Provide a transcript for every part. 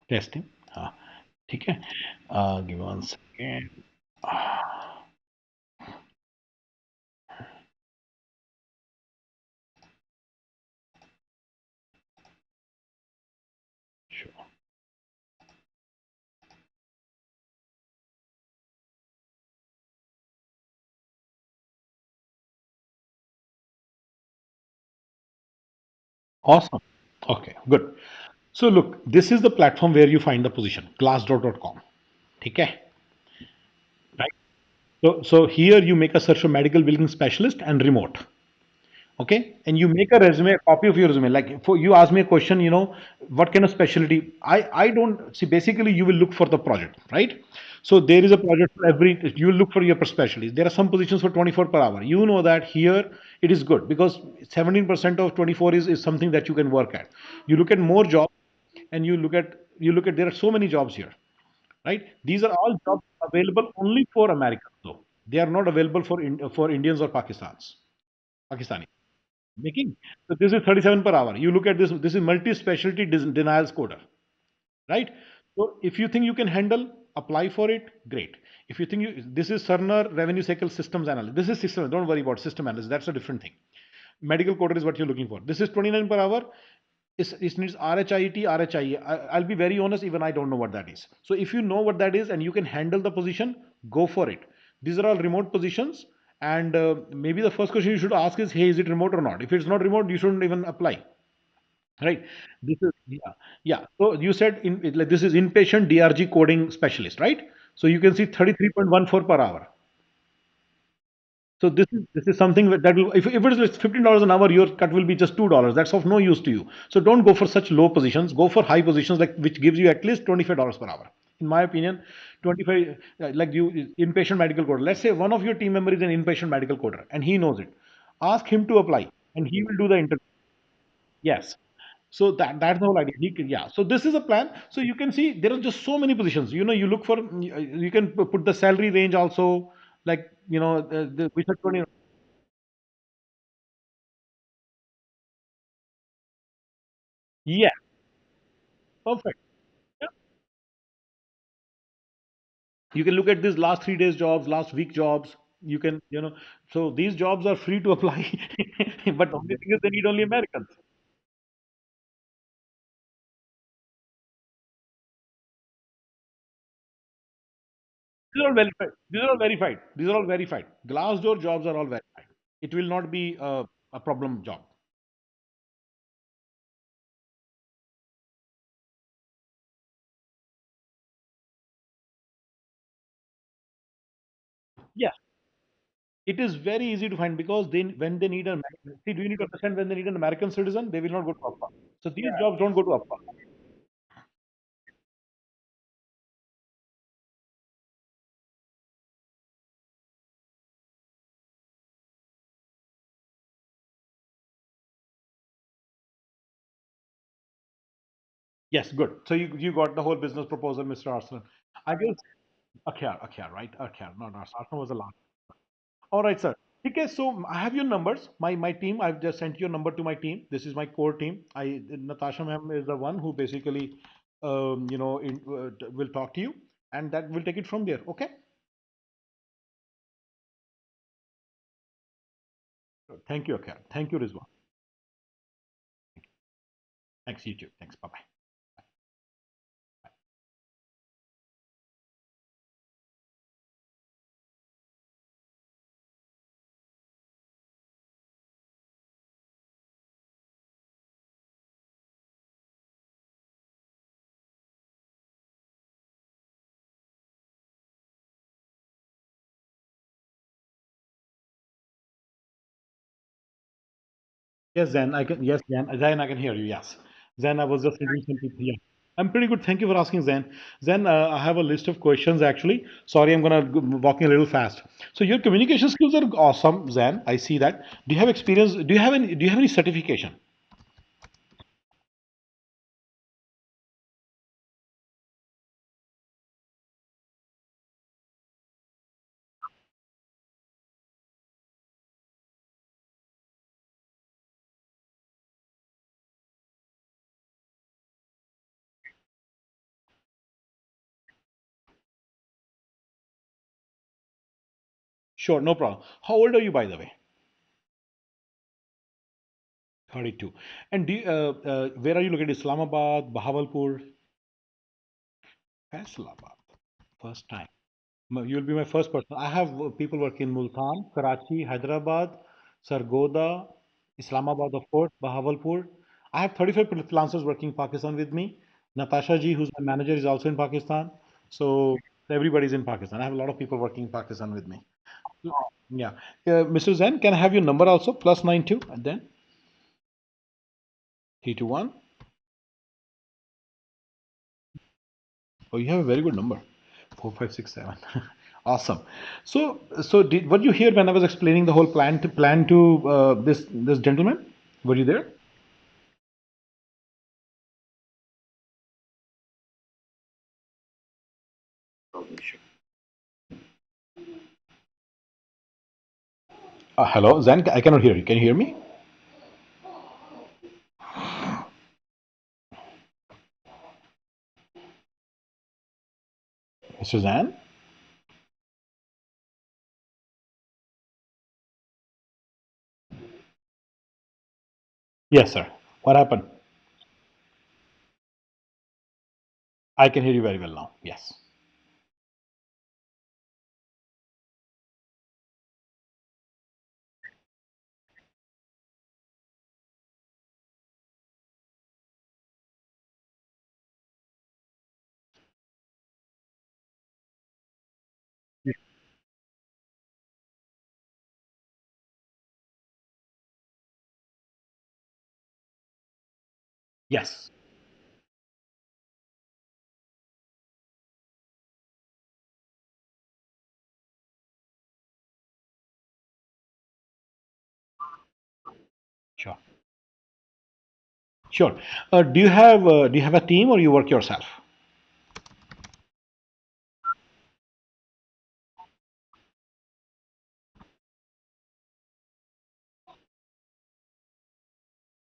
Testing. हाँ, ठीक है। Give one second. Awesome. Okay, good. So look, this is the platform where you find the position, glassdoor.com. Okay, right? So here you make a search for medical billing specialist and remote. Okay, and you make a resume, a copy of your resume. Like for you ask me a question, what kind of specialty? I don't see. Basically, you will look for the project, right? So there is a project for every. You will look for your specialties. There are some positions for 24 per hour. You know that here it is good because 17% of 24 is something that you can work at. You look at more jobs, and you look at there are so many jobs here, right? These are all jobs available only for Americans, though they are not available for Indians or Pakistani making. So this is 37 per hour. You look at this. This is multi-specialty denials coder, right? So if you think you can handle, apply for it. Great. If you think this is Cerner revenue cycle systems analyst. This is system. Don't worry about system analyst. That's a different thing. Medical coder is what you're looking for. This is 29 per hour. It needs RHIT, RHIE. I'll be very honest, even I don't know what that is. So if you know what that is and you can handle the position, go for it. These are all remote positions. And maybe the first question you should ask is, hey, is it remote or not? If it's not remote, you shouldn't even apply. Right? This is yeah, yeah. So you said like this is inpatient DRG coding specialist, right? So you can see 33.14 per hour. So this is something that will if it is like $15 an hour, your cut will be just $2. That's of no use to you. So don't go for such low positions. Go for high positions like which gives you at least $25 per hour. In my opinion, 25 like you inpatient medical coder. Let's say one of your team member is an inpatient medical coder and he knows it. Ask him to apply and he will do the interview. Yes. So that's the whole idea. Yeah. So this is a plan. So you can see there are just so many positions. You look for you can put the salary range also like we said 20. Yeah. Perfect. Yeah. You can look at these last 3 days jobs, last week jobs. You can, so these jobs are free to apply, but only thing is they need only Americans. These are all verified. These are all verified. These are all verified. Glassdoor jobs are all verified. It will not be a problem job. Yes, it is very easy to find because when they need see, do you need to understand when they need an American citizen, they will not go to Upwork. So these jobs don't go to Upwork. Yes, good. So you got the whole business proposal, Mr. Arsenal. I guess Akhar, right? Akhar, not Arsenal. Arsenal was the last. All right, sir. Okay, so I have your numbers. My team. I've just sent your number to my team. This is my core team. Natasha ma'am is the one who basically, will talk to you, and that will take it from there. Okay. Thank you, Akhar. Thank you, Rizwan. Thanks, you too. Thanks. Bye bye. Yes, Zen, I can. Yes, Zen, I can hear you. Yes, Zen, I was just reading some people. Yeah, I'm pretty good. Thank you for asking, Zen. Zen, I have a list of questions actually. Sorry, I'm gonna walking a little fast. So your communication skills are awesome, Zen. I see that. Do you have experience? Do you have any? Do you have any certification? Sure, no problem. How old are you, by the way? 32. And where are you located? Islamabad, Bahawalpur, Faisalabad. First time. You'll be my first person. I have people working in Multan, Karachi, Hyderabad, Sargoda, Islamabad, of course, Bahawalpur. I have 35 freelancers working in Pakistan with me. Natasha ji, who's my manager, is also in Pakistan. So everybody's in Pakistan. I have a lot of people working in Pakistan with me. Yeah. Mr. Zen, can I have your number also? +92 and then 321. Oh, you have a very good number. 4567. Awesome. So were you here when I was explaining the whole plan to this gentleman? Were you there? Hello, Zen. I cannot hear you. Can you hear me, Mr. Zen? Yes, sir. What happened? I can hear you very well now. Yes. Yes. Sure. Sure. Do you have a team or you work yourself?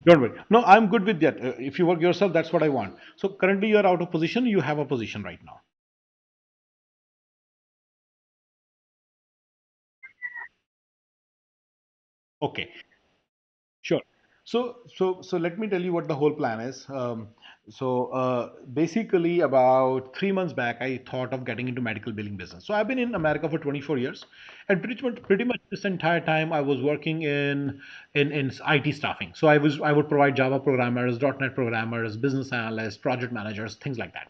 Don't worry. No, I'm good with that. If you work yourself, that's what I want. So currently you are out of position. You have a position right now. Okay. Sure. So let me tell you what the whole plan is. Basically, about 3 months back, I thought of getting into medical billing business. So I've been in America for 24 years, and pretty much this entire time I was working in IT staffing. So I would provide Java programmers, .NET programmers, business analysts, project managers, things like that.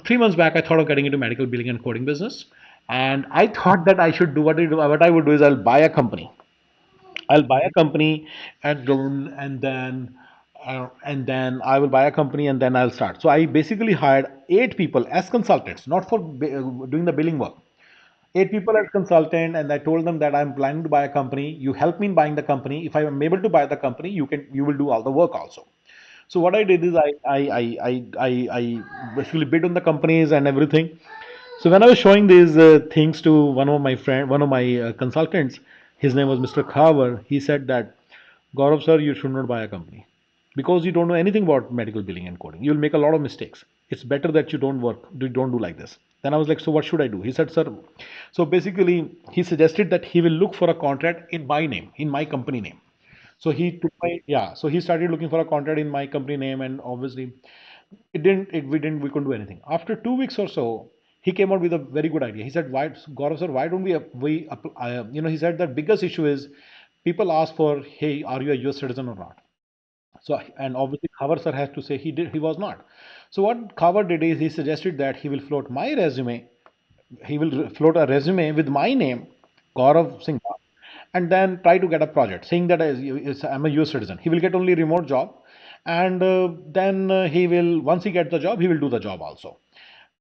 3 months back, I thought of getting into medical billing and coding business, and I thought that I should do what I would do is I'll buy a company and then I will buy a company and then I'll start. So I basically hired 8 people as consultants, not for doing the billing work. 8 people as consultant, and I told them that I'm planning to buy a company. You help me in buying the company. If I am able to buy the company, you will do all the work also. So what I did is I basically bid on the companies and everything. So when I was showing these things to one of my consultants, his name was Mr. Khavar. He said that, Gaurav sir, you should not buy a company because you don't know anything about medical billing and coding. You'll make a lot of mistakes. It's better that you don't do like this. Then I was like, so what should I do? He said, sir. So basically, he suggested that he will look for a contract in my name, in my company name. So he took my yeah. So he started looking for a contract in my company name, and obviously, we couldn't do anything. After 2 weeks or so, he came out with a very good idea. He said, "Why, Gaurav sir, why don't he said the biggest issue is people ask for, hey, are you a US citizen or not? So, and obviously, Khavar sir has to say he was not. So what Khavar did is he suggested that he will float my resume. He will float a resume with my name, Gaurav Singla, and then try to get a project saying that I'm a US citizen. He will get only remote job, and then he will once he gets the job, he will do the job also.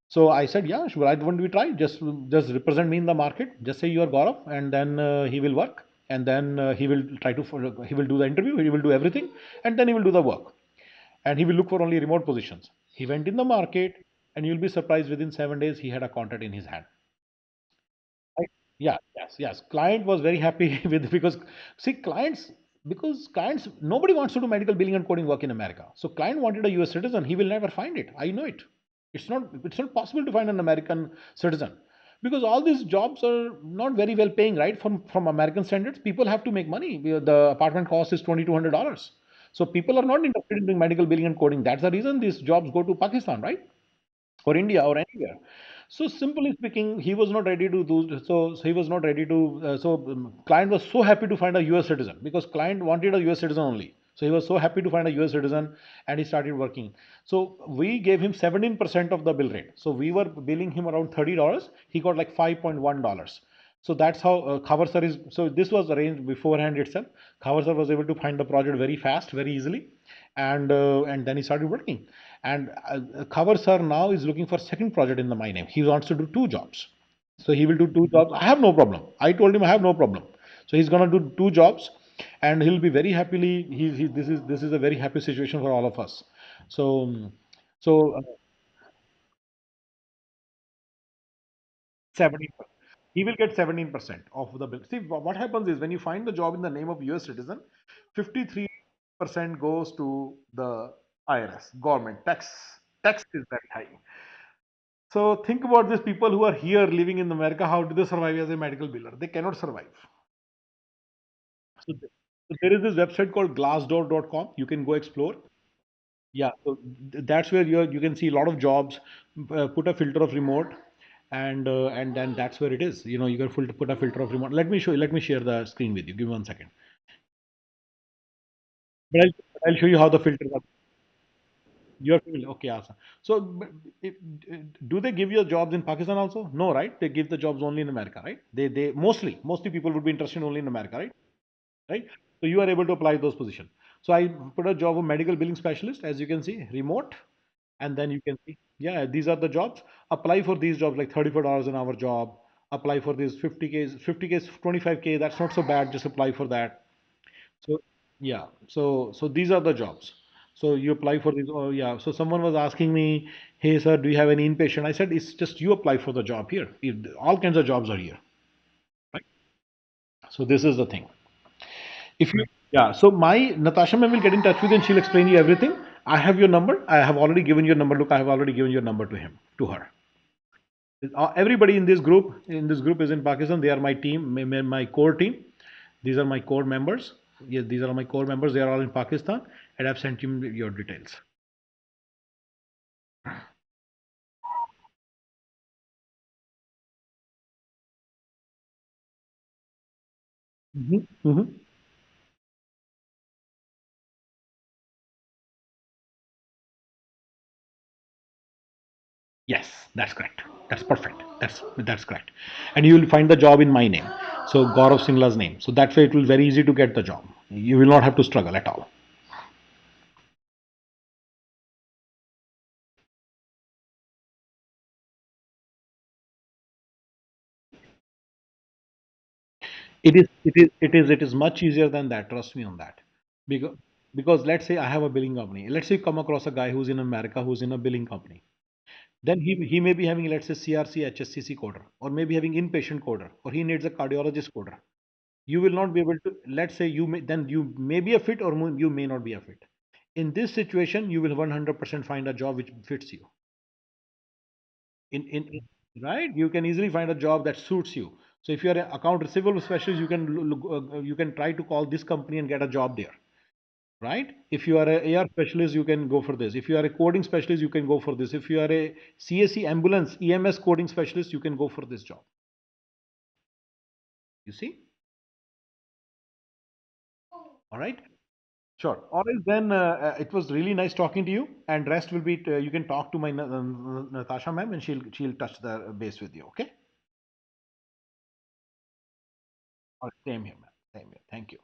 So I said, yeah, sure. Why don't we try? Just represent me in the market. Just say you are Gaurav, and then he will work, and then he will do the interview. He will do everything, and then he will do the work, and he will look for only remote positions. He went in the market, and you'll be surprised. Within 7 days, he had a contract in his hand. Right? Yeah, yes, yes. Client was very happy with because see clients nobody wants to do medical billing and coding work in America. So client wanted a US citizen. He will never find it. I know it. It's not possible to find an American citizen. because all these jobs are not very well paying, right? From American standards, people have to make money. The apartment cost is $2,200, so people are not interested in doing medical billing and coding. That's the reason these jobs go to Pakistan, right? Or India or anywhere. So simply speaking, he was not ready to do so he was not ready to. Client was so happy to find a US citizen because client wanted a US citizen only. So he was so happy to find a US citizen and he started working. So we gave him 17% of the bill rate. So we were billing him around $30. He got like $5.1. So that's how Khabar sir is. So this was arranged beforehand itself. Khabar sir was able to find the project very fast, very easily, and then he started working. And Khabar sir now is looking for second project in my name. He wants to do two jobs. So he will do two jobs. I have no problem. I told him I have no problem. So he's gonna do two jobs, and he'll be very happily. This is a very happy situation for all of us. So so 17%. He will get 17% of the bill. See, what happens is when you find the job in the name of US citizen, 53% goes to the IRS, government tax. Tax is very high. So think about these people who are here living in America. How do they survive as a medical biller? They cannot survive. So there is this website called glassdoor.com. You can go explore. Yeah, so that's where you can see a lot of jobs. Put a filter of remote, and then that's where it is. You can put a filter of remote. Let me show you. Let me share the screen with you. Give me 1 second. But I'll show you how the filters are. You're familiar. Okay, awesome. So, if, do they give you jobs in Pakistan also? No, right? They give the jobs only in America, right? They mostly people would be interested only in America, right? Right? So you are able to apply those positions. So I put a job of medical billing specialist, as you can see, remote, and then you can see, yeah, these are the jobs. Apply for these jobs like $34 an hour job. Apply for these 50K, 25K. That's not so bad. Just apply for that. So yeah, so these are the jobs. So you apply for these. Oh yeah. So someone was asking me, "Hey sir, do you have any inpatient?" I said, "It's just you apply for the job here. All kinds of jobs are here, right?" So this is the thing. If you Yeah. So my Natasha ma'am will get in touch with you and she'll explain you everything. I have your number. I have already given your number. Look, I have already given your number to her. Everybody in this group is in Pakistan. They are my team, my core team. These are my core members. Yes, these are my core members. They are all in Pakistan, and I've sent you your details. Hmm. Yes, that's correct. That's perfect. That's correct. And you will find the job in my name. So Gaurav Singla's name. So that way it will very easy to get the job. You will not have to struggle at all. It is much easier than that. Trust me on that. Because because let's say I have a billing company. Let's say you come across a guy who's in America who's in a billing company. Then he may be having, let's say, CRC HSCC coder, or maybe having inpatient coder, or he needs a cardiologist coder. You will not be able to, let's say, you may be a fit, or you may not be a fit. In this situation, you will 100% find a job which fits you. Right, you can easily find a job that suits you. So if you are an account receivable specialist, you can try to call this company and get a job there, right? If you are a AR specialist, you can go for this. If you are a coding specialist, you can go for this. If you are a CSE ambulance EMS coding specialist, you can go for this job. You see? All right. Sure. All right, then it was really nice talking to you. And rest will be you can talk to my Natasha ma'am, and she'll touch the base with you. Okay. All right. Same here, ma'am. Same here. Thank you.